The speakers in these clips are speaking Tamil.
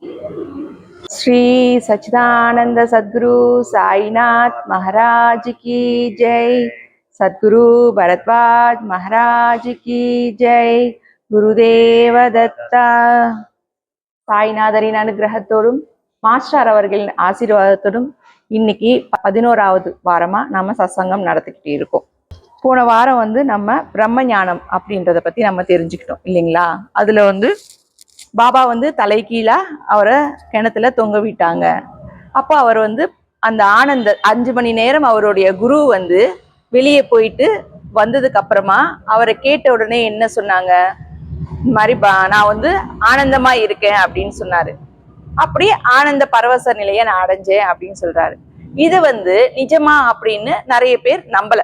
श्री सच्चिदानंद सद्गुरु साईनाथ महाराज की जय। सद्गुरु भरद्वाज महाराज की जय। குருதேவ தத்தா. சாய்நாதரின் அனுகிரகத்தோடும் மாஸ்டர் அவர்களின் ஆசீர்வாதத்தோடும் இன்னைக்கு 11வது வாரமா நம்ம சத்சங்கம் நடத்திக்கிட்டு இருக்கோம். போன வாரம் நம்ம பிரம்ம ஞானம் அப்படின்றத பத்தி நம்ம தெரிஞ்சுக்கிட்டோம் இல்லைங்களா? அதுல பாபா தலை கீழா அவரை கிணத்துல தொங்க விட்டாங்க. அப்போ அவர் அந்த ஆனந்த 5 மணி நேரம் அவருடைய குரு வெளியே போயிட்டு வந்ததுக்கு அப்புறமா அவரை கேட்ட உடனே என்ன சொன்னாங்க? இந்த மாதிரி நான் ஆனந்தமா இருக்கேன் அப்படின்னு சொன்னாரு. அப்படி ஆனந்த பரவச நிலையை நான் அடைஞ்சேன் அப்படின்னு சொல்றாரு. இது நிஜமா அப்படின்னு நிறைய பேர் நம்பல.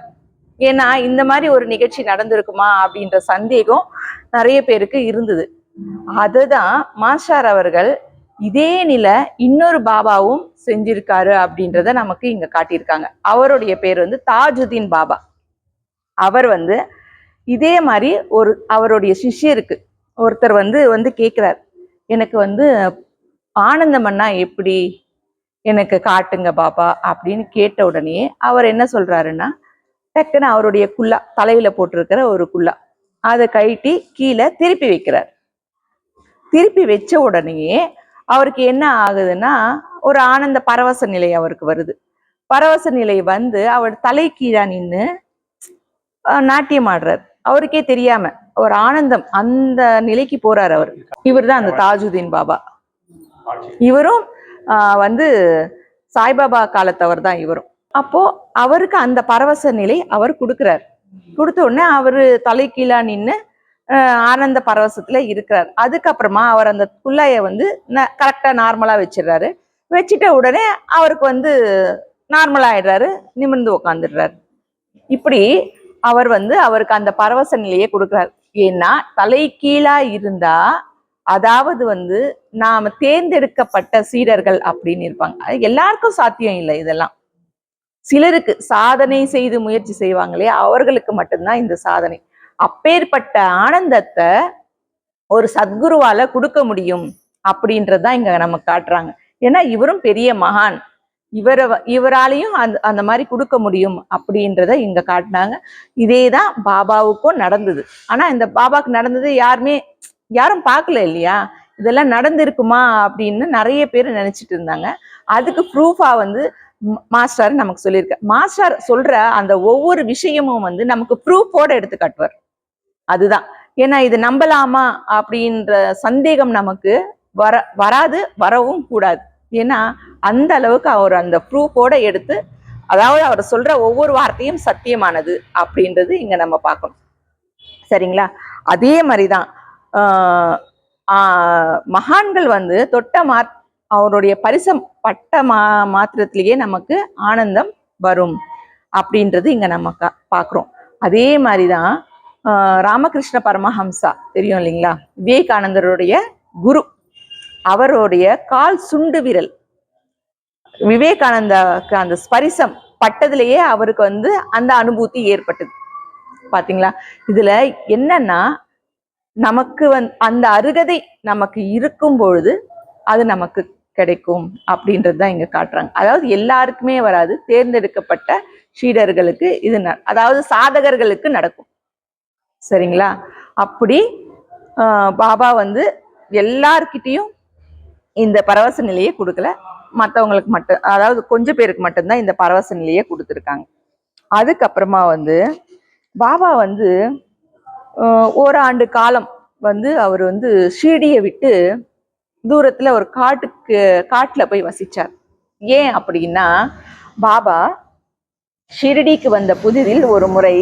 ஏன்னா இந்த மாதிரி ஒரு நிகழ்ச்சி நடந்திருக்குமா அப்படின்ற சந்தேகம் நிறைய பேருக்கு இருந்தது. அதுதான் மாஸ்டர் அவர்கள் இதே நிலை இன்னொரு பாபாவும் செஞ்சிருக்காரு அப்படின்றத நமக்கு இங்க காட்டியிருக்காங்க. அவருடைய பேர் தாஜுதீன் பாபா. அவர் இதே மாதிரி அவருடைய சிஷ்யருக்கு ஒருத்தர் கேட்கிறார், எனக்கு ஆனந்தமன்னா எப்படி எனக்கு காட்டுங்க பாபா அப்படின்னு கேட்ட உடனே அவர் என்ன சொல்றாருன்னா, டக்குன்னு அவருடைய குல்லா தலையில போட்டிருக்கிற ஒரு குல்லா அதை கழட்டி கீழே திருப்பி வைக்கிறார். திருப்பி வச்ச உடனேயே அவருக்கு என்ன ஆகுதுன்னா, ஒரு ஆனந்த பரவச நிலை அவருக்கு வருது. பரவச நிலை அவர் தலை கீழா நின்று நாட்டியம் ஆடுறார். அவருக்கே தெரியாம ஒரு ஆனந்தம் அந்த நிலைக்கு போறார் அவர். இவர் தான் அந்த தாஜுதீன் பாபா. இவரும் சாய்பாபா காலத்தவர் தான் இவரும். அப்போ அவருக்கு அந்த பரவச நிலை அவர் கொடுக்கிறார். கொடுத்த உடனே அவரு தலை கீழா நின்று ஆனந்த பரவசத்துல இருக்கிறார். அதுக்கப்புறமா அவர் அந்த குள்ளைய கரெக்டா நார்மலா வச்சிடுறாரு. வச்சுட்ட உடனே அவருக்கு நார்மலா ஆயிடுறாரு, நிமிர்ந்து உக்காந்துடுறாரு. இப்படி அவர் அவருக்கு அந்த பரவச நிலையை கொடுக்கிறார். ஏன்னா தலை கீழா இருந்தா, அதாவது நாம தேர்ந்தெடுக்கப்பட்ட சீடர்கள் அப்படின்னு இருப்பாங்க. எல்லாருக்கும் சாத்தியம் இல்லை. இதெல்லாம் சிலருக்கு சாதனை செய்து முயற்சி செய்வாங்களே, அவர்களுக்கு மட்டும்தான் இந்த சாதனை. அப்பேற்பட்ட ஆனந்தத்தை ஒரு சத்குருவால கொடுக்க முடியும் அப்படின்றதான் இங்க நமக்கு காட்டுறாங்க. ஏன்னா இவரும் பெரிய மகான், இவராலையும் அந்த மாதிரி கொடுக்க முடியும் அப்படின்றத இங்க காட்டினாங்க. இதேதான் பாபாவுக்கும் நடந்தது. ஆனா இந்த பாபாவுக்கு நடந்தது யாரும் பார்க்கல இல்லையா? இதெல்லாம் நடந்திருக்குமா அப்படின்னு நிறைய பேர் நினைச்சிட்டு இருந்தாங்க. அதுக்கு ப்ரூஃபா மாஸ்டர் நமக்கு சொல்லியிருக்க. மாஸ்டர் சொல்ற அந்த ஒவ்வொரு விஷயமும் நமக்கு ப்ரூஃபோட எடுத்து காட்டுவார். அதுதான். ஏன்னா இது நம்பலாமா அப்படின்ற சந்தேகம் நமக்கு வராது, வரவும் கூடாது. ஏன்னா அந்த அளவுக்கு அவர் அந்த ப்ரூஃபோட எடுத்து, அதாவது அவர் சொல்ற ஒவ்வொரு வார்த்தையும் சத்தியமானது அப்படின்றது இங்க நம்ம பார்க்கணும். சரிங்களா? அதே மாதிரிதான் மகான்கள் தொட்ட அவருடைய பரிசம் பட்ட மாத்திரத்திலேயே நமக்கு ஆனந்தம் வரும் அப்படின்றது இங்க நம்ம பார்க்குறோம். அதே மாதிரிதான் ராமகிருஷ்ண பரமஹம்சா தெரியும் இல்லைங்களா? விவேகானந்தருடைய குரு. அவருடைய கால் சுண்டு விரல் விவேகானந்தாக்கு அந்த ஸ்பரிசம் பட்டதிலேயே அவருக்கு அந்த அனுபூதி ஏற்பட்டது. பாத்தீங்களா? இதுல என்னன்னா, நமக்கு அந்த அருகதை நமக்கு இருக்கும் பொழுது அது நமக்கு கிடைக்கும் அப்படின்றது தான் இங்க காட்டுறாங்க. அதாவது எல்லாருக்குமே வராது, தேர்ந்தெடுக்கப்பட்ட சீடர்களுக்கு இது அதாவது சாதகர்களுக்கு நடக்கும். சரிங்களா? அப்படி பாபா எல்லார்கிட்டையும் இந்த பரவச நிலையை கொடுக்கல. மற்றவங்களுக்கு மட்டும், அதாவது கொஞ்சம் பேருக்கு மட்டும்தான் இந்த பரவச நிலையை கொடுத்துருக்காங்க. அதுக்கப்புறமா பாபா ஓராண்டு காலம் அவர் ஷீர்டியை விட்டு தூரத்துல ஒரு காட்டுல போய் வசிச்சார். ஏன் அப்படின்னா, பாபா ஷிரடிக்கு வந்த புதிதில் ஒரு முறை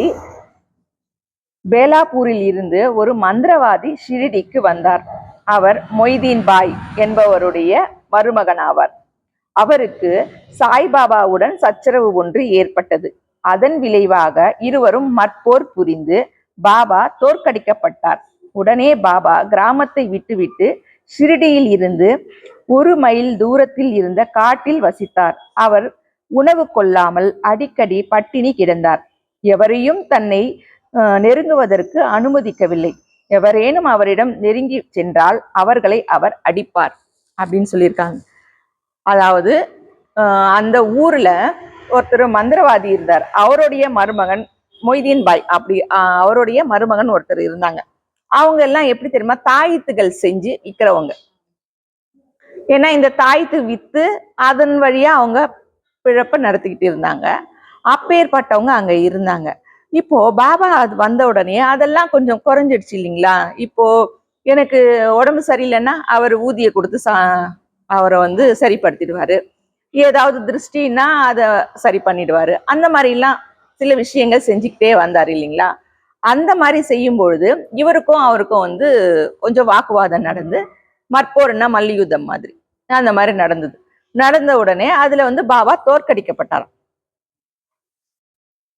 பேலாப்பூரில் இருந்து ஒரு மந்திரவாதி ஷிரடிக்கு வந்தார். அவர் மொய்தீன் பாய் என்பவருடைய மருமகன் ஆவார். அவருக்கு சாய்பாபாவுடன் சச்சரவு ஒன்று ஏற்பட்டது. அதன் விளைவாக இருவரும் மற்போர் புரிந்து பாபா தோற்கடிக்கப்பட்டார். உடனே பாபா கிராமத்தை விட்டுவிட்டு ஷிரடியில் இருந்து 1 மைல் தூரத்தில் இருந்த காட்டில் வசித்தார். அவர் உணவு கொள்ளாமல் அடிக்கடி பட்டினி கிடந்தார். எவரையும் தன்னை நெருங்குவதற்கு அனுமதிக்கவில்லை. எவரேனும் அவரிடம் நெருங்கி சென்றால் அவர்களை அவர் அடிப்பார். அப்படின்னு சொல்லியிருக்காங்க. அதாவது அந்த ஊர்ல ஒருத்தர் மந்திரவாதி இருந்தார். அவருடைய மருமகன் மொய்தீன் பாய் அப்படி அவருடைய மருமகன் ஒருத்தர் இருந்தாங்க. அவங்க எல்லாம் எப்படி தெரியுமா, தாயத்துகள் செஞ்சு விற்கிறவங்க. ஏன்னா இந்த தாயத்து வித்து அதன் வழியா அவங்க பிழப்ப நடத்திக்கிட்டு இருந்தாங்க. அப்பேற்பட்டவங்க அங்க இருந்தாங்க. இப்போ பாபா அது வந்த உடனே அதெல்லாம் கொஞ்சம் குறைஞ்சிடுச்சு இல்லைங்களா. இப்போ எனக்கு உடம்பு சரியில்லைன்னா அவர் ஊதிய கொடுத்து அவரை வந்து சரிப்படுத்திடுவாரு. ஏதாவது திருஷ்டின்னா அதை சரி பண்ணிடுவாரு. அந்த மாதிரிலாம் சில விஷயங்கள் செஞ்சுக்கிட்டே வந்தார் இல்லைங்களா. அந்த மாதிரி செய்யும் பொழுது இவருக்கும் அவருக்கும் வந்து கொஞ்சம் வாக்குவாதம் நடந்து, மற்போர்னா மல்யுத்தம் மாதிரி அந்த மாதிரி நடந்தது. நடந்த உடனே அதுல வந்து பாபா தோற்கடிக்கப்பட்டாராம்.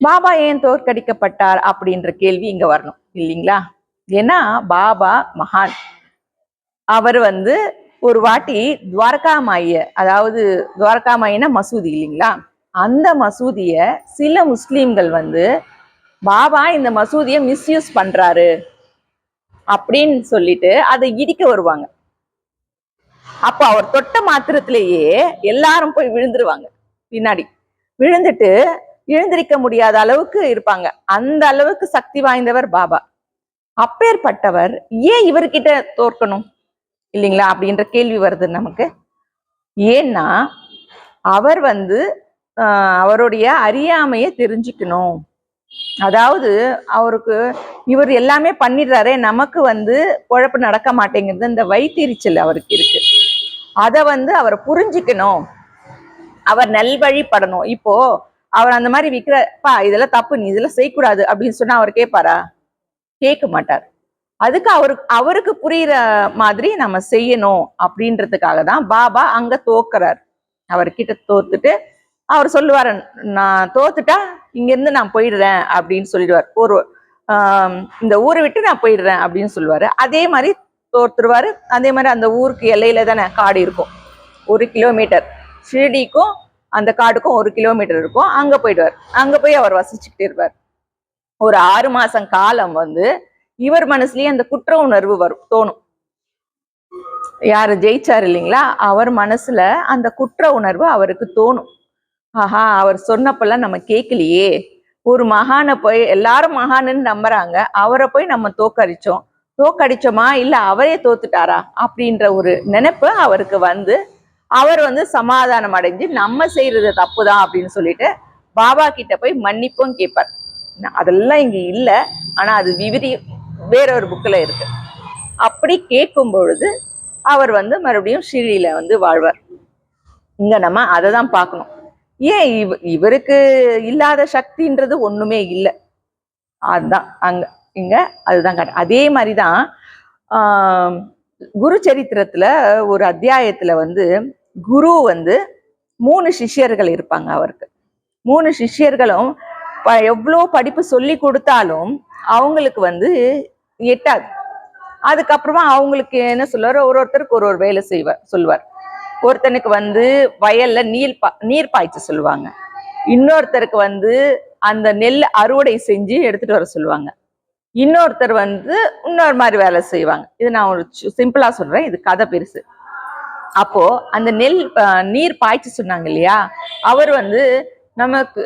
பாபா ஏன் தோற்கடிக்கப்பட்டார் அப்படின்ற கேள்வி இங்க வரணும் இல்லைங்களா. ஏன்னா பாபா மகான். அவர் வந்து ஒரு வாட்டி துவாரகாமாய, அதாவது துவாரகாமாயினா மசூதி இல்லைங்களா, அந்த மசூதிய சில முஸ்லீம்கள் வந்து பாபா இந்த மசூதியை மிஸ்யூஸ் பண்றாரு அப்படின்னு சொல்லிட்டு அதை இடிக்க வருவாங்க. அப்போ அவர் தொட்ட மாத்திரத்திலேயே எல்லாரும் போய் விழுந்துருவாங்க. பின்னாடி விழுந்துட்டு எழுந்திருக்க முடியாத அளவுக்கு இருப்பாங்க. அந்த அளவுக்கு சக்தி வாய்ந்தவர் பாபா. அப்பேற்பட்டவர் ஏன் இவர்கிட்ட தோற்கணும் இல்லைங்களா அப்படின்ற கேள்வி வருது நமக்கு. ஏன்னா அவர் வந்து அவருடைய அறியாமையை தெரிஞ்சுக்கணும். அதாவது அவருக்கு இவர் எல்லாமே பண்ணிடுறாரே, நமக்கு வந்து குழப்பம் நடக்க மாட்டேங்கிறது, இந்த வயிற்றெரிச்சல் அவருக்கு இருக்கு. அதை வந்து அவர் புரிஞ்சுக்கணும், அவர் நல்வழிப்படணும். இப்போ அவர் அந்த மாதிரி விற்கிறப்பா இதெல்லாம் தப்பு, நீ இதெல்லாம் செய்யக்கூடாது அப்படின்னு சொன்னா அவர் கேட்பாரா? கேட்க மாட்டார். அதுக்கு அவருக்கு புரியுற மாதிரி நம்ம செய்யணும் அப்படின்றதுக்காக தான் பாபா அங்க தோக்குறார். அவர்கிட்ட தோத்துட்டு அவர் சொல்லுவாரு, நான் தோத்துட்டா இங்க இருந்து நான் போயிடுறேன் அப்படின்னு சொல்லிடுவார். இந்த ஊரை விட்டு நான் போயிடுறேன் அப்படின்னு சொல்லுவாரு. அதே மாதிரி தோத்துருவாரு. அதே மாதிரி அந்த ஊருக்கு எல்லையில தானே காடு இருக்கும், 1 கிலோமீட்டர். ஷிரடிக்கும் அந்த காடுக்கும் 1 கிலோமீட்டர் இருக்கும். அங்க போயிடுவார். அங்க போய் அவர் வசிச்சுக்கிட்டே இருப்பார். ஒரு 6 மாசம் காலம் வந்து இவர் மனசுலயே அந்த குற்ற உணர்வு தோணும். யாரு ஜெயிச்சார் இல்லைங்களா, அவர் மனசுல அந்த குற்ற உணர்வு அவருக்கு தோணும். ஆஹா, அவர் சொன்னப்பெல்லாம் நம்ம கேட்கலையே, ஒரு மகானை போய் எல்லாரும் மகான்னு நம்புறாங்க, அவரை போய் நம்ம தோக்கடிச்சோமா இல்ல அவரே தோத்துட்டாரா அப்படின்ற ஒரு நினைப்பு அவருக்கு வந்து அவர் வந்து சமாதானம் அடைஞ்சு நம்ம செய்யறது தப்புதான் அப்படின்னு சொல்லிட்டு பாபா கிட்ட போய் மன்னிப்பும் கேட்பார். அதெல்லாம் இங்க இல்ல, ஆனா அது விவிதி வேற ஒரு புக்ல இருக்கு. அப்படி கேட்கும் பொழுது அவர் வந்து மறுபடியும் ஷிரடியில வந்து வாழ்வார். இங்க நம்ம அதை தான் பார்க்கணும். ஏன் இவருக்கு இல்லாத சக்தின்றது ஒண்ணுமே இல்லை. அதுதான் அங்க இங்க அதுதான் அதே மாதிரிதான் குரு சரித்திரத்துல ஒரு அத்தியாயத்துல வந்து குரு வந்து 3 சிஷ்யர்கள் இருப்பாங்க. அவருக்கு 3 சிஷ்யர்களும் எவ்வளோ படிப்பு சொல்லி கொடுத்தாலும் அவங்களுக்கு வந்து எட்டாது. அதுக்கப்புறமா அவங்களுக்கு என்ன சொல்லுவார், ஒருத்தருக்கு ஒரு வேலை சொல்லுவார். ஒருத்தனுக்கு வந்து வயல்ல நீர் பாய்ச்ச சொல்லுவாங்க. இன்னொருத்தருக்கு வந்து அந்த நெல் அறுவடை செஞ்சு எடுத்துட்டு வர சொல்லுவாங்க. இன்னொருத்தர் வந்து இன்னொரு மாதிரி வேலை செய்வாங்க. இது நான் ஒரு சிம்பிளா சொல்றேன், இது கதை பெருசு. அப்போ அந்த நீர் பாய்ச்சி சொன்னாங்க இல்லையா, அவர் வந்து நமக்கு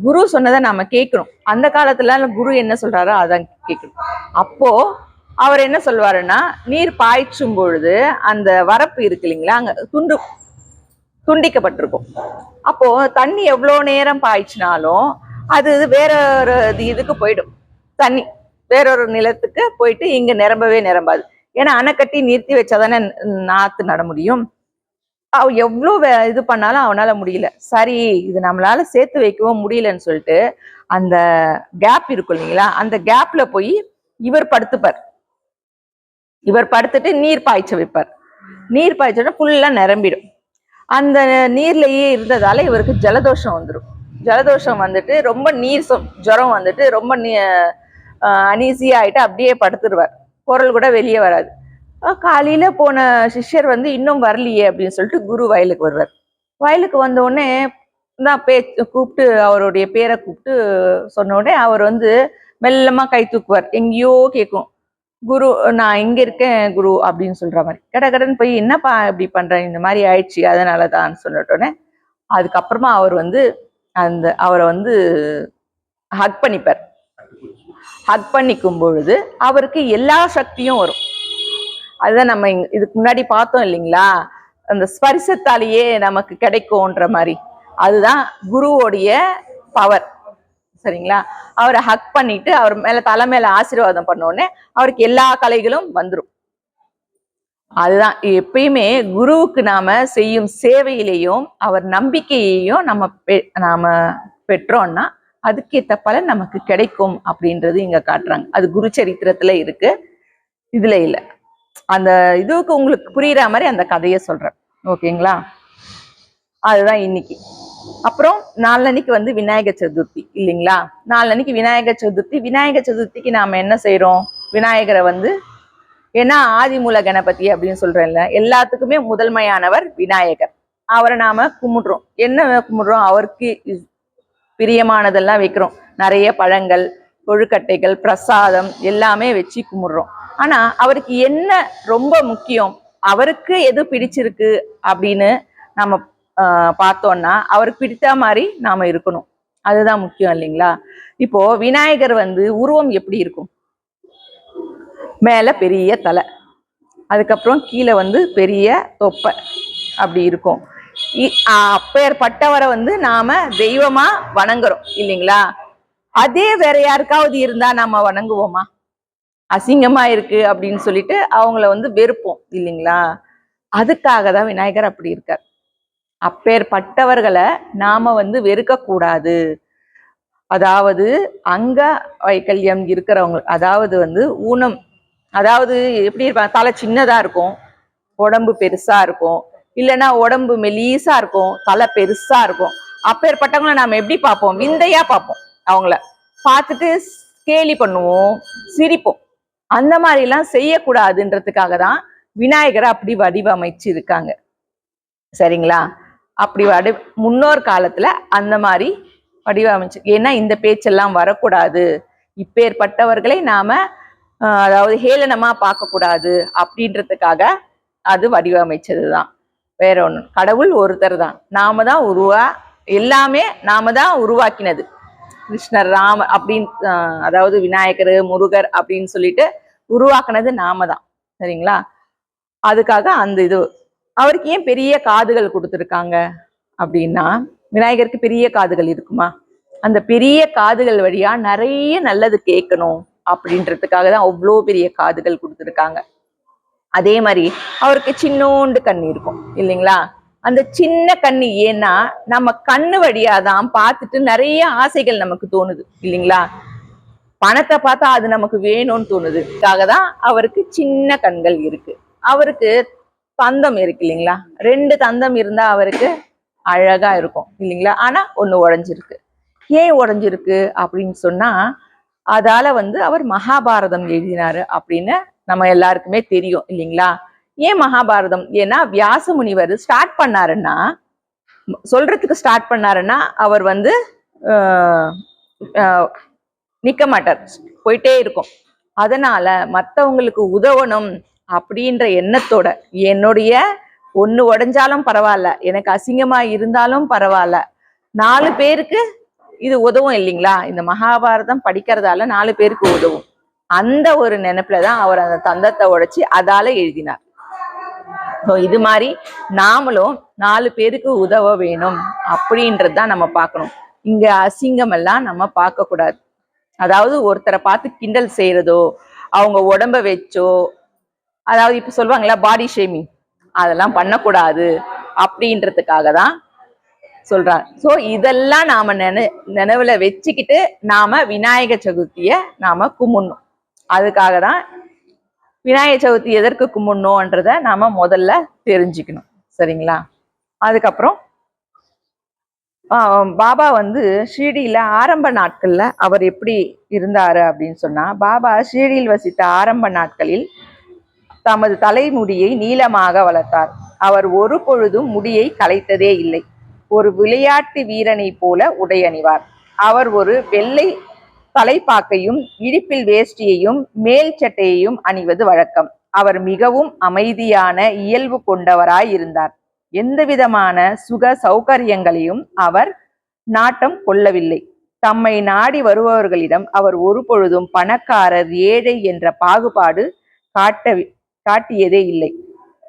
குரு சொன்னதை நாம கேட்கணும். அந்த காலத்துல குரு என்ன சொல்றாரோ அதான் கேட்கணும். அப்போ அவர் என்ன சொல்வாருன்னா, நீர் பாய்ச்சும் பொழுது அந்த வரப்பு இருக்கு இல்லைங்களா, அங்க துண்டிக்கப்பட்டிருக்கும். அப்போ தண்ணி எவ்வளோ நேரம் பாய்ச்சினாலும் அது வேற ஒரு இதுக்கு போயிடும். தண்ணி வேறொரு நிலத்துக்கு போயிட்டு இங்க நிரம்பாது. ஏன்னா அணை கட்டி நிறுத்தி வச்சாதானே நாத்து நட முடியும். எவ்வளோ இது பண்ணாலும் அவனால முடியல. சரி, இது நம்மளால சேர்த்து வைக்கவும் முடியலன்னு சொல்லிட்டு அந்த கேப் இருக்கும் இல்லைங்களா, அந்த கேப்ல போய் இவர் படுத்துப்பார். இவர் படுத்துட்டு நீர் பாய்ச்ச வைப்பார். நீர் பாய்ச்சோன்னா ஃபுல்லா நிரம்பிடும். அந்த நீர்லயே இருந்ததால இவருக்கு ஜலதோஷம் வந்துடும். ஜலதோஷம் வந்துட்டு ரொம்ப ஜுரம் வந்துட்டு ரொம்ப அனீசியா ஆயிட்டு அப்படியே படுத்துருவார். குரல் கூட வெளியே வராது. காலையில போன சிஷ்யர் வந்து இன்னும் வரலையே அப்படின்னு சொல்லிட்டு குரு வயலுக்கு வருவார். வயலுக்கு வந்த உடனே தான் கூப்பிட்டு அவருடைய பேரை கூப்பிட்டு சொன்ன உடனே அவர் வந்து மெல்லமா கை தூக்குவார். எங்கேயோ கேட்கும், குரு நான் இங்க இருக்கேன் குரு அப்படின்னு சொல்ற மாதிரி கடகடன் போய் என்னப்பா இப்படி பண்றேன், இந்த மாதிரி ஆயிடுச்சு அதனாலதான் சொல்லட்டோன்னே அதுக்கப்புறமா அவர் வந்து அவரை வந்து ஹக் பண்ணிப்பார். ஹக் பண்ணிக்கும் பொழுது அவருக்கு எல்லா சக்தியும் வரும். அதுதான் நம்ம இதுக்கு முன்னாடி பார்த்தோம் இல்லைங்களா, அந்த ஸ்பரிசத்தாலேயே நமக்கு கிடைக்கும்ன்ற மாதிரி. அதுதான் குருவோடைய பவர். சரிங்களா? அவரை ஹக் பண்ணிட்டு அவர் மேல தலை மேல ஆசீர்வாதம் பண்ணோடனே அவருக்கு எல்லா கலைகளும் வந்துடும். அதுதான் எப்பயுமே குருவுக்கு நாம செய்யும் சேவையிலையும் அவர் நம்பிக்கையையும் நாம பெற்றோம்னா அதுக்கேற்ற பலன் நமக்கு கிடைக்கும் அப்படின்றது இங்க காட்டுறாங்க. அது குரு சரித்திரத்துல இருக்கு, இதுல இல்ல. அந்த இதுக்கு உங்களுக்கு புரியுற மாதிரி அந்த கதையை சொல்றேன். ஓகேங்களா? அதுதான் இன்னைக்கு. அப்புறம் நாளன்னைக்கு வந்து விநாயகர் சதுர்த்தி இல்லைங்களா? நாளன்னைக்கு விநாயகர் சதுர்த்தி. விநாயகர் சதுர்த்திக்கு நாம என்ன செய்யறோம்? விநாயகரை வந்து ஏன்னா ஆதிமூல கணபதி அப்படின்னு சொல்றேன்ல, எல்லாத்துக்குமே முதன்மையானவர் விநாயகர். அவரை நாம கும்பிடுறோம். என்ன கும்பிடுறோம்? அவருக்கு பிரியமானதெல்லாம் வைக்கிறோம். நிறைய பழங்கள், கொழுக்கட்டைகள், பிரசாதம் எல்லாமே வச்சு கும்பிடுறோம். ஆனா அவருக்கு என்ன ரொம்ப முக்கியம், அவருக்கு எது பிடிச்சிருக்கு அப்படின்னு நம்ம பார்த்தோம்னா அவருக்கு பிடித்த மாதிரி நாம இருக்கணும். அதுதான் முக்கியம் இல்லைங்களா? இப்போ விநாயகர் வந்து உருவம் எப்படி இருக்கும்? மேல பெரிய தலை, அதுக்கப்புறம் கீழே வந்து பெரிய தொப்பை அப்படி இருக்கும். அப்பேற்பட்டவரை வந்து நாம தெய்வமா வணங்குறோம் இல்லைங்களா? அதே வேற யாருக்காவது இருந்தா நாம வணங்குவோமா? அசிங்கமா இருக்கு அப்படின்னு சொல்லிட்டு அவங்கள வந்து வெறுப்போம் இல்லைங்களா? அதுக்காக தான் விநாயகர் அப்படி இருக்கார். அப்பேற்பட்டவர்களை நாம வந்து வெறுக்க கூடாது. அதாவது அங்க வைக்கல்யம் இருக்கிறவங்க, அதாவது வந்து ஊனம், அதாவது எப்படி இருப்பாங்க, தலை சின்னதா இருக்கும், உடம்பு பெருசா இருக்கும், இல்லைன்னா உடம்பு மெலீஸா இருக்கும், தலை பெருசா இருக்கும். அப்பேற்பட்டவங்களை நாம எப்படி பார்ப்போம்? விந்தையா பார்ப்போம். அவங்கள பார்த்துட்டு கேலி பண்ணுவோம், சிரிப்போம். அந்த மாதிரி எல்லாம் செய்யக்கூடாதுன்றதுக்காக தான் விநாயகரை அப்படி வடிவமைச்சு இருக்காங்க. சரிங்களா? அப்படி முன்னோர் காலத்துல அந்த மாதிரி வடிவமைச்சு, ஏன்னா இந்த பேச்செல்லாம் வரக்கூடாது, இப்பேற்பட்டவர்களை நாம அதாவது ஹேளனமா பார்க்க கூடாது அப்படின்றதுக்காக அது வடிவமைச்சதுதான். வேற ஒண்ணு, கடவுள் ஒருத்தர் தான், நாம தான் எல்லாமே நாம தான் உருவாக்கினது. கிருஷ்ணர், ராமர் அப்படின்னு அதாவது விநாயகர், முருகர் அப்படின்னு சொல்லிட்டு உருவாக்குனது நாம தான். சரிங்களா? அதுக்காக அந்த இது அவருக்கு ஏன் பெரிய காதுகள் கொடுத்துருக்காங்க அப்படின்னா, விநாயகருக்கு பெரிய காதுகள் இருக்குமா? அந்த பெரிய காதுகள் வழியா நிறைய நல்லது கேட்கணும் அப்படின்றதுக்காக தான் அவ்வளோ பெரிய காதுகள் கொடுத்துருக்காங்க. அதே மாதிரி அவருக்கு சின்னோண்டு கண்ணு இருக்கும் இல்லைங்களா? அந்த சின்ன கண்ணு ஏன்னா நம்ம கண்ணு வழியாதான் பார்த்துட்டு நிறைய ஆசைகள் நமக்கு தோணுது இல்லைங்களா? பணத்தை பார்த்தா அது நமக்கு வேணும்னு தோணுது. அதுக்காக தான் அவருக்கு சின்ன கண்கள் இருக்கு. அவருக்கு தந்தம் இருக்கு இல்லைங்களா? 2 தந்தம் இருந்தா அவருக்கு அழகா இருக்கும் இல்லைங்களா? ஆனா ஒண்ணு உடைஞ்சிருக்கு. ஏன் உடைஞ்சிருக்கு அப்படின்னு சொன்னா, அதால வந்து அவர் மகாபாரதம் எழுதினாரு அப்படின்னு நம்ம எல்லாருக்குமே தெரியும் இல்லைங்களா? ஏன் மகாபாரதம்? ஏன்னா வியாச முனிவர் ஸ்டார்ட் பண்ணாருன்னா அவர் வந்து நிக்க மாட்டார், போயிட்டே இருக்கும். அதனால மற்றவங்களுக்கு உதவணும் அப்படின்ற எண்ணத்தோட, என்னுடைய ஒண்ணு உடைஞ்சாலும் பரவாயில்ல, எனக்கு அசிங்கமா இருந்தாலும் பரவாயில்ல, 4 பேருக்கு இது உதவும் இல்லைங்களா? இந்த மகாபாரதம் படிக்கிறதால 4 பேருக்கு உதவும். அந்த ஒரு நினைப்புலதான் அவர் அந்த தந்தத்தை உடைச்சு அதால எழுதினார். இது மாதிரி நாமளும் 4 பேருக்கு உதவ வேணும் அப்படின்றதுதான் நம்ம பார்க்கணும். இங்க அசிங்கம் எல்லாம் நம்ம பார்க்க கூடாது. அதாவது ஒருத்தரை பார்த்து கிண்டல் செய்யறதோ, அவங்க உடம்ப வச்சோ, அதாவது இப்ப சொல்லுவாங்களா பாடி ஷேமிங், அதெல்லாம் பண்ணக்கூடாது அப்படின்றதுக்காக தான் சொல்றாங்க. ஸோ இதெல்லாம் நாம நினைவுல வச்சுக்கிட்டு நாம விநாயகர் சதுர்த்திய நாம கும்பிடணும். அதுக்காக தான் விநாயகர் சதுர்த்தி எதற்கு கும்பிடணும்ன்றத நாம முதல்ல தெரிஞ்சுக்கணும். சரிங்களா? அதுக்கப்புறம் பாபா வந்து ஷீரடியில ஆரம்ப நாட்கள்ல அவர் எப்படி இருந்தாரு அப்படின்னு சொன்னா, பாபா ஷீரடியில் வசித்த ஆரம்ப நாட்களில் தமது தலைமுடியை நீளமாக வளர்த்தார். அவர் ஒரு பொழுதும் முடியை கலைத்ததே இல்லை. ஒரு விளையாட்டு வீரனை போல உடை அணிவார். அவர் ஒரு வெள்ளை தலைப்பாக்கையும் இடுப்பில் வேஷ்டியையும் மேல் சட்டையையும் அணிவது வழக்கம். அவர் மிகவும் அமைதியான இயல்பு கொண்டவராயிருந்தார். எந்த விதமான சுக சௌகரியங்களையும் அவர் நாட்டம் கொள்ளவில்லை. தம்மை நாடி வருபவர்களிடம் அவர் ஒரு பொழுதும் பணக்காரர் ஏழை என்ற பாகுபாடு காட்டியதே இல்லை.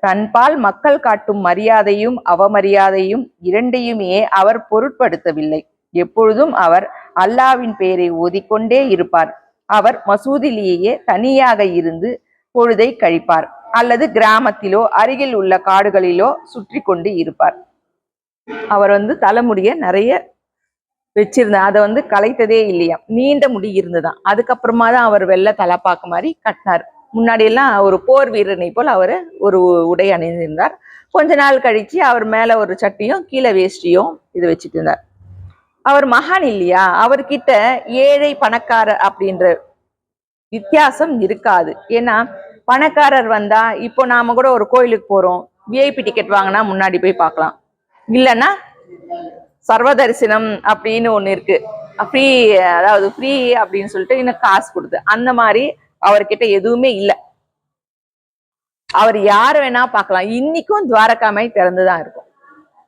தன்பால் மக்கள் காட்டும் மரியாதையும் அவமரியாதையும் இரண்டையுமே அவர் பொருட்படுத்தவில்லை. எப்பொழுதும் அவர் அல்லாவின் பெயரை ஓதிக்கொண்டே இருப்பார். அவர் மசூதிலேயே தனியாக இருந்து பொழுதை கழிப்பார் அல்லது கிராமத்திலோ அருகில் உள்ள காடுகளிலோ சுற்றி கொண்டு இருப்பார். அவர் தலைமுடிய நிறைய வச்சிருந்தார். அதை கலைத்ததே இல்லையா, நீண்ட முடி இருந்துதான். அதுக்கப்புறமா தான் அவர் வெள்ளை தலைப்பாக்கு மாதிரி கட்டினார். முன்னாடி எல்லாம் ஒரு போர் வீரனை போல் அவர் ஒரு உடை அணிந்திருந்தார். கொஞ்ச நாள் கழிச்சு அவர் மேல ஒரு சட்டியும் கீழே வேஷ்டியும் இது வச்சுட்டு இருந்தார். அவர் மகான் இல்லையா, அவர்கிட்ட ஏழை பணக்காரர் அப்படின்ற வித்தியாசம் இருக்காது. ஏன்னா பணக்காரர் வந்தா, இப்போ நாம கூட ஒரு கோயிலுக்கு போறோம், விஐபி டிக்கெட் வாங்கினா முன்னாடி போய் பார்க்கலாம், இல்லைன்னா சர்வதரிசனம் அப்படின்னு ஒண்ணு இருக்கு, ஃப்ரீ, அதாவது ஃப்ரீ அப்படின்னு சொல்லிட்டு இன்னும் காசு கொடுத்து, அந்த மாதிரி அவர்கிட்ட எதுவுமே இல்லை. அவர் யார் வேணா பார்க்கலாம். இன்னைக்கும் துவாரகாமாய் திறந்துதான் இருக்கும்.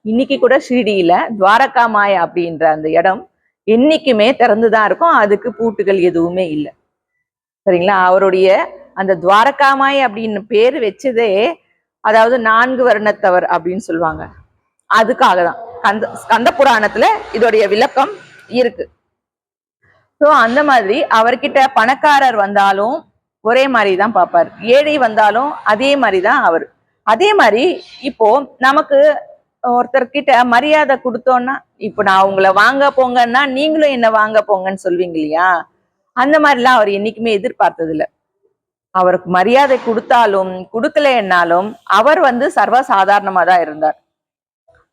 இன்னைக்கு கூட ஷிரடியில துவாரகாமாய் அப்படின்ற அந்த இடம் என்னைக்குமே திறந்துதான் இருக்கும். அதுக்கு பூட்டுகள் எதுவுமே இல்லை. சரிங்களா? அவருடைய அந்த துவாரகாமாய் அப்படின்னு பேரு வச்சதே, அதாவது 4 வருணத்தவர் அப்படின்னு சொல்லுவாங்க, அதுக்காக தான். கந்த புராணத்துல இதோடைய விளக்கம் இருக்கு. ஸோ அந்த மாதிரி அவர்கிட்ட பணக்காரர் வந்தாலும் ஒரே மாதிரி தான் பார்ப்பார், ஏழை வந்தாலும் அதே மாதிரி தான் அவர். அதே மாதிரி இப்போ நமக்கு ஒருத்தர்கிட்ட மரியாதை கொடுத்தோம்னா, இப்போ நான் உங்களை வாங்க போங்கன்னா நீங்களும் என்ன வாங்க போங்கன்னு சொல்வீங்க இல்லையா, அந்த மாதிரிலாம் அவர் என்னைக்குமே எதிர்பார்த்தது இல்லை. அவருக்கு மரியாதை கொடுத்தாலும் கொடுக்கலன்னாலும் அவர் சர்வசாதாரணமா தான் இருந்தார்.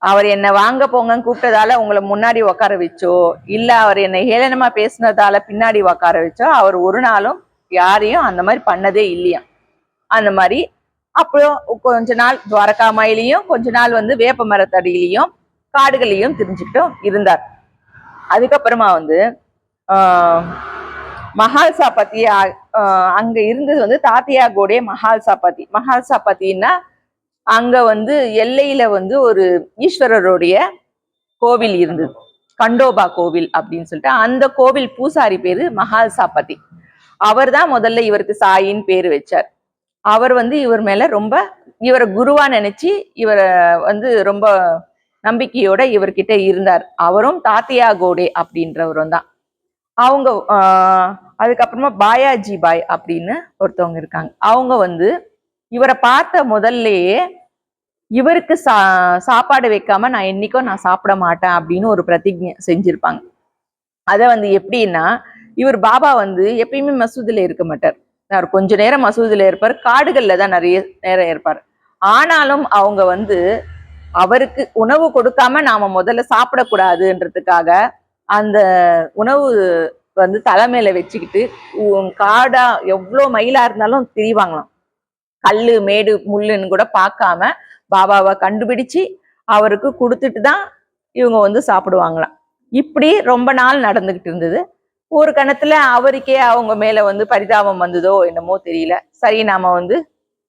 அவர் என்னை வாங்க போங்கன்னு கூப்பிட்டதால உங்களை முன்னாடி உட்கார வச்சோ, இல்ல அவர் என்னை ஏளனமா பேசினதால பின்னாடி உட்கார வச்சோ, அவர் ஒரு நாளும் யாரையும் அந்த மாதிரி பண்ணதே இல்லையா. அந்த மாதிரி அப்புறம் கொஞ்ச நாள் துவாரகாமாயிலையும், கொஞ்ச நாள் வேப்ப மரத்தடியிலையும் காடுகளையும் தெரிஞ்சுக்கிட்டும் இருந்தார். அதுக்கப்புறமா மஹால்சாபதி அங்க இருந்தது தாத்தியா கோடே மஹால்சாபதி. மஹால்சாபதினா அங்க எல்லையில ஒரு ஈஸ்வரருடைய கோவில் இருந்தது, கண்டோபா கோவில் அப்படின்னு சொல்லிட்டு. அந்த கோவில் பூசாரி பேரு மஹால்சாபதி. அவர் தான் முதல்ல இவருக்கு சாயின்னு பேரு வச்சார். அவர் இவர் மேல ரொம்ப, இவரை குருவா நினைச்சு இவரை ரொம்ப நம்பிக்கையோட இவர்கிட்ட இருந்தார். அவரும் தாத்தியா கோடே அப்படின்றவரும் தான். அவங்க அதுக்கப்புறமா பாயாஜி பாய் அப்படின்னு ஒருத்தவங்க இருக்காங்க. அவங்க இவரை பார்த்த முதல்லயே இவருக்கு சாப்பாடு வைக்காம நான் என்னைக்கும் நான் சாப்பிட மாட்டேன் அப்படின்னு ஒரு பிரதிஜை செஞ்சிருப்பாங்க. அத எப்படின்னா, இவர் பாபா எப்பயுமே மசூதியில இருக்க மாட்டார். அவர் கொஞ்ச நேரம் மசூதியில இருப்பார், காடுகள்ல தான் நிறைய நேரம் இருப்பார். ஆனாலும் அவங்க அவருக்கு உணவு கொடுக்காம நாம முதல்ல சாப்பிடக்கூடாதுன்றதுக்காக அந்த உணவு தலைமையில வச்சுக்கிட்டு காடா எவ்வளோ மயிலா இருந்தாலும் திரிவாங்களாம். கல்லு மேடு முள்ளுன்னு கூட பார்க்காம பாபாவை கண்டுபிடிச்சு அவருக்கு கொடுத்துட்டு தான் இவங்க சாப்பிடுவாங்களாம். இப்படி ரொம்ப நாள் நடந்துகிட்டு இருந்தது. ஒரு கணத்துல அவருக்கே அவங்க மேல பரிதாபம் வந்ததோ என்னமோ தெரியல. சரி, நாம இந்த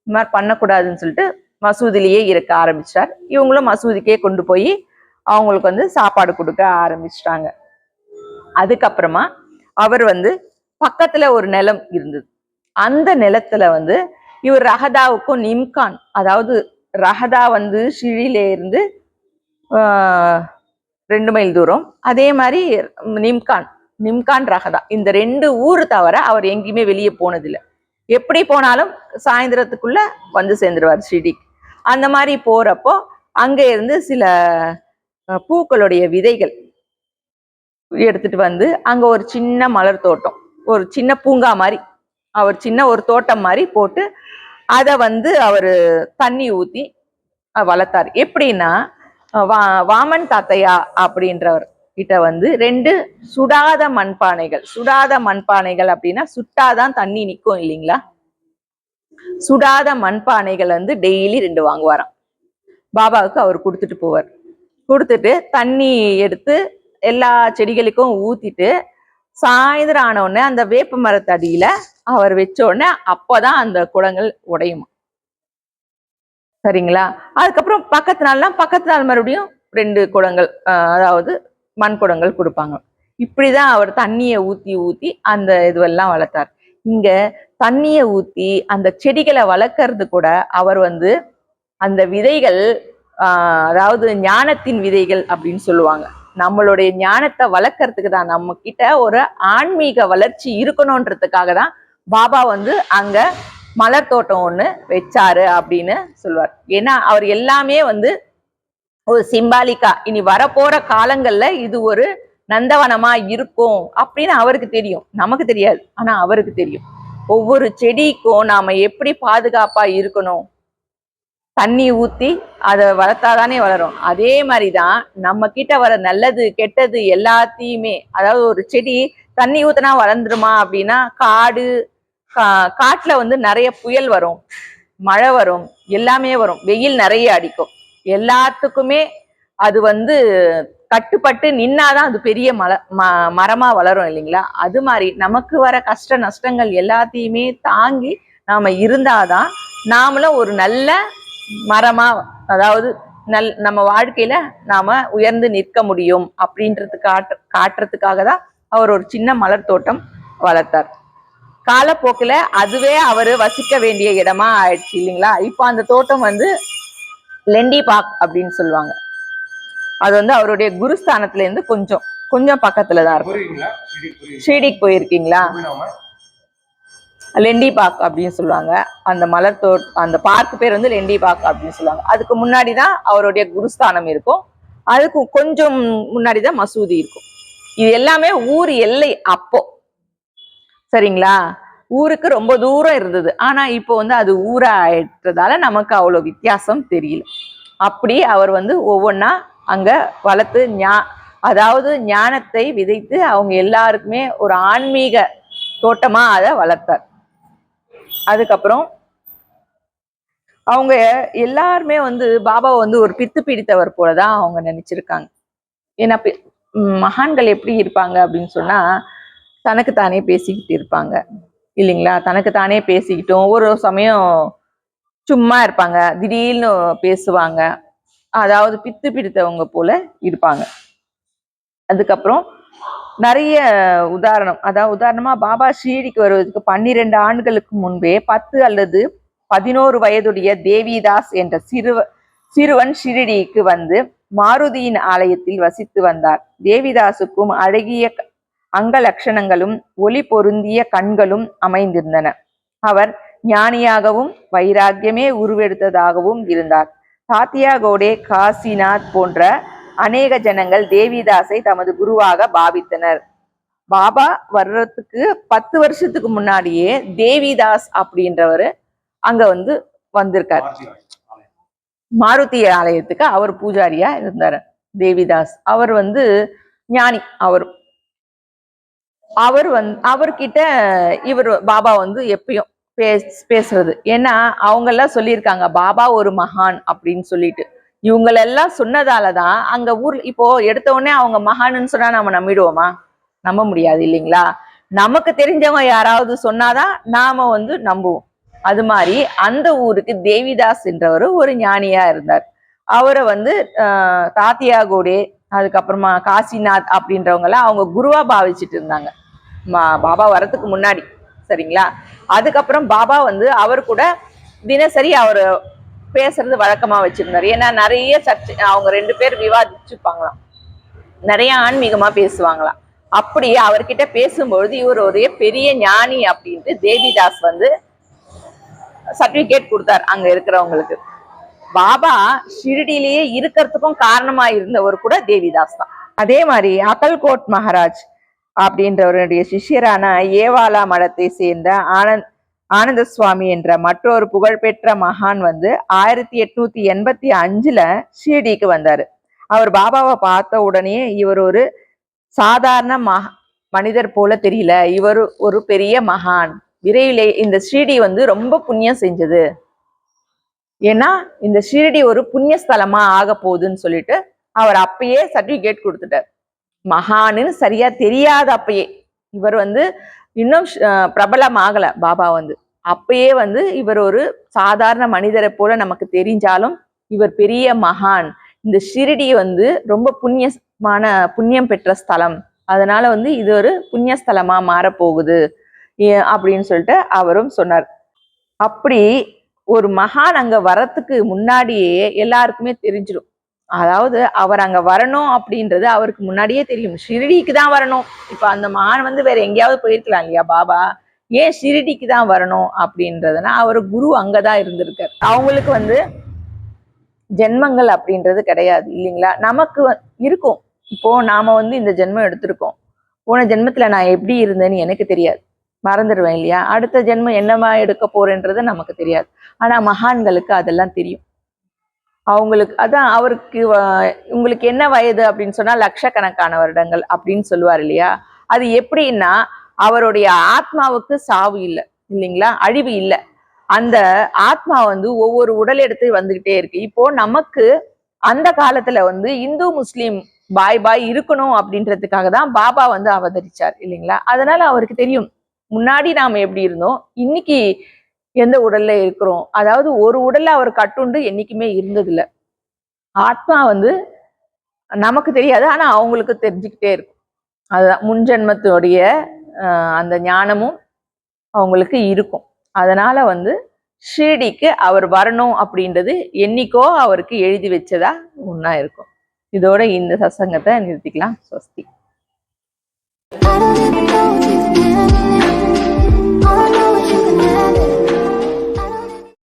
மாதிரி பண்ணக்கூடாதுன்னு சொல்லிட்டு மசூதிலேயே இருக்க ஆரம்பிச்சிட்டார். இவங்களும் மசூதிக்கே கொண்டு போய் அவங்களுக்கு சாப்பாடு கொடுக்க ஆரம்பிச்சிட்டாங்க. அதுக்கப்புறமா அவர் பக்கத்துல ஒரு நிலம் இருந்தது. அந்த நிலத்துல இவர் ரஹதாவுக்கும் நிம்கான், அதாவது ரஹதா ஷிரில இருந்து 2 மைல் தூரம், அதே மாதிரி நிம்கான் ரஹதா, இந்த 2 ஊர் தவிர அவர் எங்கேயுமே வெளியே போனதில்லை. எப்படி போனாலும் சாயந்தரத்துக்குள்ள சேர்ந்துருவார் ஷிரிடிக்கு. அந்த மாதிரி போறப்போ அங்க இருந்து சில பூக்களுடைய விதைகள் எடுத்துட்டு அங்க ஒரு சின்ன மலர் தோட்டம், ஒரு சின்ன பூங்கா மாதிரி, அவர் சின்ன ஒரு தோட்டம் மாதிரி போட்டு அதை அவரு தண்ணி ஊத்தி வளர்த்தார். எப்படின்னா, வாமன் தாத்தையா அப்படின்றவர் கிட்ட 2 சுடாத மண்பானைகள் அப்படின்னா சுட்டாதான் தண்ணி நிற்கும் இல்லைங்களா, சுடாத மண்பானைகள் டெய்லி 2 வாங்குவாராம். பாபாவுக்கு அவர் கொடுத்துட்டு போவார். கொடுத்துட்டு தண்ணி எடுத்து எல்லா செடிகளுக்கும் ஊத்திட்டு சாயந்தரம் ஆன உடனே அந்த வேப்ப மரத்தடியில அவர் வச்ச உடனே அப்பதான் அந்த குடங்கள் உடையுமா. சரிங்களா? அதுக்கப்புறம் பக்கத்து நாள் மறுபடியும் 2 குடங்கள், அதாவது மண் குடங்கள் கொடுப்பாங்க. இப்படிதான் அவர் தண்ணியை ஊத்தி ஊத்தி அந்த இதுவெல்லாம் வளர்த்தார். இங்க தண்ணியை ஊத்தி அந்த செடிகளை வளர்க்கறது கூட அவர் வந்து அந்த விதைகள், அதாவது ஞானத்தின் விதைகள் அப்படின்னு சொல்லுவாங்க. நம்மளுடைய ஞானத்தை வளர்க்கறதுக்கு தான், நம்ம கிட்ட ஒரு ஆன்மீக வளர்ச்சி இருக்கணும்ன்றதுக்காக தான் பாபா வந்து அங்க மலர் தோட்டம் ஒண்ணு வச்சாரு அப்படின்னு சொல்லுவார். ஏன்னா அவர் எல்லாமே வந்து ஒரு சிம்பாலிக்கா இனி வரப்போற காலங்கள்ல இது ஒரு நந்தவனமா இருக்கும் அப்படின்னு அவருக்கு தெரியும். நமக்கு தெரியாது, ஆனா அவருக்கு தெரியும். ஒவ்வொரு செடிக்கும் நாம எப்படி பாதுகாப்பா இருக்கணும், தண்ணி ஊத்தி அதை வளர்த்தாதானே வளரும். அதே மாதிரிதான் நம்ம கிட்ட வர நல்லது கெட்டது எல்லாத்தையுமே, அதாவது ஒரு செடி தண்ணி ஊத்தினா வளர்ந்துருமா அப்படின்னா, காட்டுல வந்து நிறைய புயல் வரும், மழை வரும், எல்லாமே வரும், வெயில் நிறைய அடிக்கும். எல்லாத்துக்குமே அது வந்து கட்டுப்பட்டு நின்னாதான் அது பெரிய மரமா வளரும் இல்லைங்களா? அது மாதிரி நமக்கு வர கஷ்ட நஷ்டங்கள் எல்லாத்தையுமே தாங்கி நாம இருந்தாதான் நாமளும் ஒரு நல்ல மரமா, அதாவது நம்ம வாழ்க்கையில நாம உயர்ந்து நிற்க முடியும் அப்படின்றது காட்டுறதுக்காக தான் அவர் ஒரு சின்ன மலர் தோட்டம் வளர்த்தார். காலப்போக்கில் அதுவே அவர் வசிக்க வேண்டிய இடமா ஆயிடுச்சு இல்லைங்களா? இப்போ அந்த தோட்டம் வந்து லெண்டி பார்க் அப்படின்னு சொல்லுவாங்க. அது வந்து அவருடைய குருஸ்தானத்துல இருந்து கொஞ்சம் கொஞ்சம் பக்கத்துலதான் இருக்கும். ஷீடிக்கு போயிருக்கீங்களா? லெண்டி பார்க் அப்படின்னு சொல்லுவாங்க. அந்த அந்த பார்க் பேர் வந்து லெண்டி பார்க் அப்படின்னு சொல்லுவாங்க. அதுக்கு முன்னாடிதான் அவருடைய குருஸ்தானம் இருக்கும். அதுக்கு கொஞ்சம் முன்னாடிதான் மசூதி இருக்கும். இது எல்லாமே ஊர் எல்லை அப்போ. சரிங்களா? ஊருக்கு ரொம்ப தூரம் இருந்தது. ஆனா இப்போ வந்து அது ஊரா ஆயிட்டதால நமக்கு அவ்வளவு வித்தியாசம் தெரியல. அப்படி அவர் வந்து ஒவ்வொன்னா அங்க வளர்த்து அதாவது ஞானத்தை விதைத்து அவங்க எல்லாருக்குமே ஒரு ஆன்மீக தோட்டமா அதை வளர்த்தார். அதுக்கப்புறம் அவங்க எல்லாருமே வந்து பாபாவை வந்து ஒரு பித்து பிடித்தவர் போலதான் அவங்க நினைச்சிருக்காங்க. ஏன்னா மகான்கள் எப்படி இருப்பாங்க அப்படின்னு சொன்னா, தனக்கு தானே பேசிக்கிட்டு இருப்பாங்க இல்லைங்களா? தனக்கு தானே பேசிக்கிட்டும் ஒரு சமயம் சும்மா இருப்பாங்க, திடீர்னு பேசுவாங்க. அதாவது பித்து பிடித்தவங்க போல இருப்பாங்க. அதுக்கப்புறம் நிறைய உதாரணமா பாபா ஷீரடிக்கு வருவதற்கு 12 ஆண்டுகளுக்கு முன்பே 10 அல்லது 11 வயதுடைய தேவிதாஸ் என்ற சிறுவன் ஷீரடிக்கு வந்து மாருதியின் ஆலயத்தில் வசித்து வந்தார். தேவிதாசுக்கும் அழகிய அங்க லட்சணங்களும் ஒளி பொருந்திய கண்களும் அமைந்திருந்தன. அவர் ஞானியாகவும் வைராக்கியமே உருவெடுத்ததாகவும் இருந்தார். தாத்தியா கோடே, காசிநாத் போன்ற அநேக ஜனங்கள் தேவிதாஸை தமது குருவாக பாவித்தனர். பாபா வர்றதுக்கு 10 வருஷத்துக்கு முன்னாடியே தேவிதாஸ் அப்படின்றவரு அங்க வந்து வந்திருக்காரு. மாருதி ஆலயத்துக்கு அவர் பூஜாரியா இருந்தார். தேவிதாஸ் அவர் வந்து ஞானி. அவர்கிட்ட இவர் பாபா வந்து எப்பயும் பேசுறது. ஏன்னா அவங்க எல்லாம் சொல்லியிருக்காங்க பாபா ஒரு மகான் அப்படின்னு சொல்லிட்டு. இவங்களெல்லாம் சொன்னதாலதான் அங்க ஊர்ல இப்போ எடுத்த உடனே அவங்க மகான்னு சொன்னா நம்ம நம்பிடுவோமா? நம்ப முடியாது இல்லைங்களா? நமக்கு தெரிஞ்சவங்க யாராவது சொன்னாதான் நாம வந்து நம்புவோம். அது மாதிரி அந்த ஊருக்கு தேவிதாஸ் என்றவர் ஒரு ஞானியா இருந்தார். அவரை வந்து தாத்தியா கோடே, அதுக்கப்புறமா காசிநாத் அப்படின்றவங்க எல்லாம் அவங்க குருவா பாவிச்சுட்டு இருந்தாங்க பாபா வரத்துக்கு முன்னாடி. சரிங்களா? அதுக்கப்புறம் பாபா வந்து அவர் கூட தினசரி அவர் பேசுறது வழக்கமா வச்சிருந்தாரு. ஏன்னா நிறைய சர்ச்சை, அவங்க 2 பேர் விவாதிச்சுப்பாங்களாம், நிறைய ஆன்மீகமா பேசுவாங்களாம். அப்படி அவர்கிட்ட பேசும்பொழுது இவர் ஒரு பெரிய ஞானி அப்படின்ட்டு தேவிதாஸ் வந்து சர்டிபிகேட் கொடுத்தார் அங்க இருக்கிறவங்களுக்கு. பாபா ஷிரடியிலேயே இருக்கிறதுக்கும் காரணமா இருந்தவர் கூட தேவிதாஸ் தான். அதே மாதிரி அகல்கோட் மகாராஜ் அப்படின்றவருடைய சிஷ்யரான ஏவாலா மடத்தை சேர்ந்த ஆனந்த சுவாமி என்ற மற்றொரு புகழ்பெற்ற மகான் வந்து 1885 ஷீரடிக்கு வந்தாரு. அவர் பாபாவை பார்த்த உடனே இவர் ஒரு சாதாரண மனிதர் போல தெரியல, இவர் ஒரு பெரிய மகான். விரைவிலே இந்த ஷீரடி வந்து ரொம்ப புண்ணியம் செஞ்சது, ஏன்னா இந்த ஷீரடி ஒரு புண்ணிய ஸ்தலமா ஆக போகுதுன்னு சொல்லிட்டு அவர் அப்பயே சர்டிபிகேட் கொடுத்துட்டார். மகான்னு சரியா தெரியாத அப்பயே இவர் வந்து இன்னும் பிரபலம் ஆகல பாபா வந்து. அப்பயே வந்து இவர் ஒரு சாதாரண மனிதரை போல நமக்கு தெரிஞ்சாலும் இவர் பெரிய மகான். இந்த ஷிரடி வந்து ரொம்ப புண்ணியம் பெற்ற ஸ்தலம், அதனால வந்து இது ஒரு புண்ணிய ஸ்தலமா மாறப்போகுது அப்படின்னு சொல்லிட்டு அவரும் சொன்னார். அப்படி ஒரு மகான் அங்க வரத்துக்கு முன்னாடியே எல்லாருக்குமே தெரிஞ்சிடும். அதாவது அவர் அங்க வரணும் அப்படின்றது அவருக்கு முன்னாடியே தெரியும். ஷிரடிக்கு தான் வரணும். இப்ப அந்த மகான் வந்து வேற எங்கேயாவது போயிருக்கலாம் இல்லையா பாபா, ஏன் ஷிரடிக்கு தான் வரணும் அப்படின்றதுனா அவர் குரு அங்கதான் இருந்திருக்கார். அவங்களுக்கு வந்து ஜென்மங்கள் அப்படின்றது கிடையாது இல்லைங்களா? நமக்கு இருக்கும். இப்போ நாம வந்து இந்த ஜென்மம் எடுத்திருக்கோம். போன ஜென்மத்துல நான் எப்படி இருந்தேன்னு எனக்கு தெரியாது, மறந்துடுவேன் இல்லையா? அடுத்த ஜென்மம் என்னமா எடுக்க போறேன்றது நமக்கு தெரியாது. ஆனா மகான்களுக்கு அதெல்லாம் தெரியும். அவங்களுக்கு அதான் அவருக்கு உங்களுக்கு என்ன வயது அப்படின்னு சொன்னா லட்சக்கணக்கான வருடங்கள் அப்படின்னு சொல்லுவார் இல்லையா? அது எப்படின்னா அவருடைய ஆத்மாவுக்கு சாவு இல்லை இல்லைங்களா, அழிவு இல்லை. அந்த ஆத்மா வந்து ஒவ்வொரு உடல் எடுத்து வந்துகிட்டே இருக்கு. இப்போ நமக்கு அந்த காலத்துல வந்து இந்து முஸ்லீம் பாய் பாய் இருக்கணும் அப்படின்றதுக்காக தான் பாபா வந்து அவதரிச்சார் இல்லைங்களா? அதனால அவருக்கு தெரியும் முன்னாடி நாம எப்படி இருந்தோம், இன்னைக்கு எந்த உடல்ல இருக்கிறோம். அதாவது ஒரு உடல்ல அவர் கட்டுண்டு என்னைக்குமே இருந்தது இல்லை. ஆத்மா வந்து நமக்கு தெரியாது, ஆனா அவங்களுக்கு தெரிஞ்சுக்கிட்டே இருக்கும். அதுதான் முன்ஜென்மத்துடைய அந்த ஞானமும் அவங்களுக்கு இருக்கும். அதனால வந்து ஷிரடிக்கு அவர் வரணும் அப்படின்றது என்னைக்கோ அவருக்கு எழுதி வச்சதா ஒண்ணா இருக்கும். இதோட இந்த சத்சங்கத்தை நிறுத்திக்கலாம். ஸ்வஸ்தி.